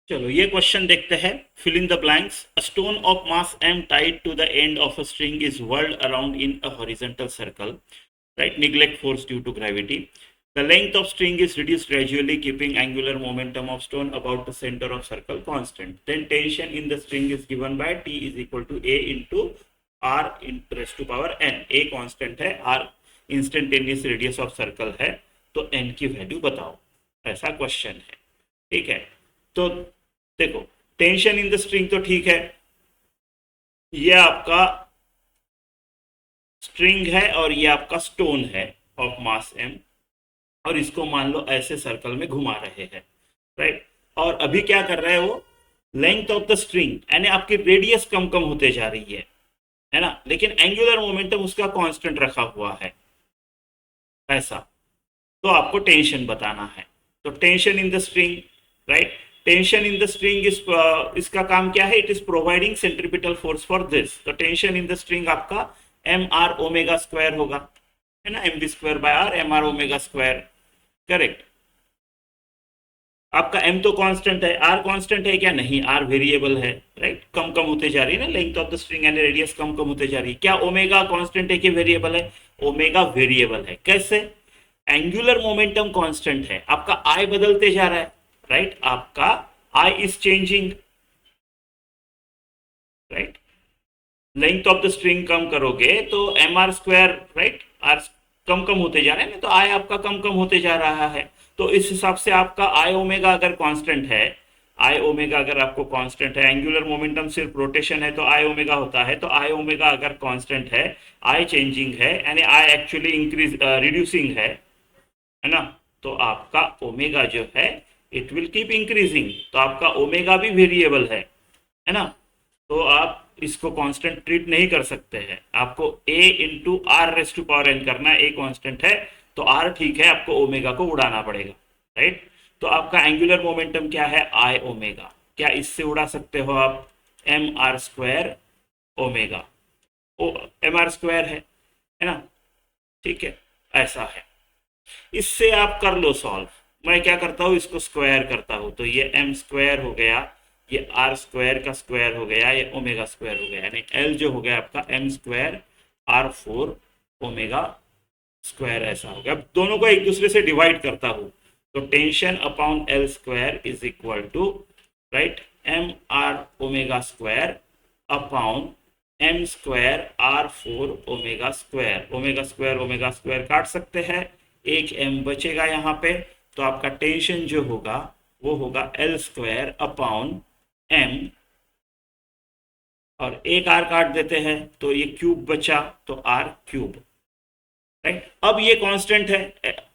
चलो ये क्वेश्चन देखते हैं। Fill in the blanks. A stone of mass m tied to the end of a string is whirled around in a horizontal circle, right? Neglect force due to gravity. The length of string is reduced gradually, keeping angular momentum of stone about the center of circle constant. Then tension in the string is given by T is equal to A into R in raised to power n. A constant है, R instantaneous radius of circle है, तो n की value बताओ। ऐसा question है, ठीक है। तो देखो, टेंशन इन द स्ट्रिंग तो ठीक है, ये आपका स्ट्रिंग है और ये आपका स्टोन है ऑफ मास m, और इसको मान लो ऐसे सर्कल में घुमा रहे हैं, राइट। और अभी क्या कर रहे हैं वो, लेंथ ऑफ द स्ट्रिंग यानी आपकी रेडियस कम कम होते जा रही है ना, लेकिन एंगुलर मोमेंटम उसका कांस्टेंट रखा हुआ है ऐसा। तो आपको टेंशन बताना है। तो tension in the string, right. Tension in the string is इसका काम क्या है, it is providing centripetal force for this. तो टेंशन इन द स्ट्रिंग आपका एम आर ओमेगा स्क्वायर होगा, है ना, M V square by R, M R omega square, correct. आपका m तो कांस्टेंट है, r कांस्टेंट है क्या, नहीं, r वेरिएबल है, राइट। कम कम होते जा रही है ना, length of the string and radius कम कम होते जा रही है। क्या ओमेगा कांस्टेंट है कि वेरिएबल है, ओमेगा वेरिएबल है। कैसे, एंगुलर मोमेंटम कांस्टेंट है, आपका i बदलते जा रहा है, राइट। आपका i is changing, right. Length of the string कम करोगे तो M R square, right, R कम कम होते जा रहे हैं ना, तो आई आपका कम कम होते जा रहा है। तो इस हिसाब से आपका आई ओमेगा अगर कांस्टेंट है, आई ओमेगा अगर आपको कांस्टेंट है, एंगुलर मोमेंटम सिर्फ रोटेशन है तो आई ओमेगा होता है, तो आई ओमेगा अगर कांस्टेंट है, आई चेंजिंग है, यानी आई एक्चुअली इंक्रीज रिड्यूसिंग है ना, तो आपका ओमेगा जो है इट विल कीप इंक्रीजिंग। तो आपका ओमेगा भी वेरिएबल है ना। तो आप इसको कांस्टेंट ट्रीट नहीं कर सकते हैं, आपको a into R raise to power n करना है। a कांस्टेंट है तो r ठीक है, आपको ओमेगा को उड़ाना पड़ेगा, राइट। तो आपका एंगुलर मोमेंटम क्या है, आई ओमेगा। क्या इससे उड़ा सकते हो आप, M R square omega, oh M R square है ना, ठीक है, ऐसा है। इससे आप कर लो सॉल्व। मैं क्या करता हूँ, इसको स्क्वायर करता हूँ, तो ये एम स्क्वायर हो गया, ये आर स्क्वायर का स्क्वायर हो गया, ये ओमेगा स्क्वायर हो गया, यानी एल जो हो गया आपका M square R four omega square, ऐसा हो गया। अब दोनों को एक दूसरे से डिवाइड करता हूँ, तो tension upon L square is equal to, right, M R omega square upon M square R four omega square. Omega square काट सकते हैं, एक एम बचेगा यहाँ पे, तो आपका टेंशन जो होगा वो होगा एल स्क्वायर अपॉन एम, और एक आर काट देते हैं तो ये क्यूब बचा, तो आर क्यूब, राइट। अब ये कांस्टेंट है,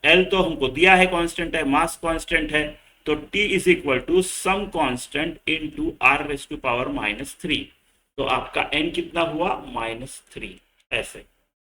एल तो हमको दिया है कांस्टेंट है, मास कांस्टेंट है, तो T is equal to some constant into R raise to power -3। तो आपका एन कितना हुआ, -3, ऐसे।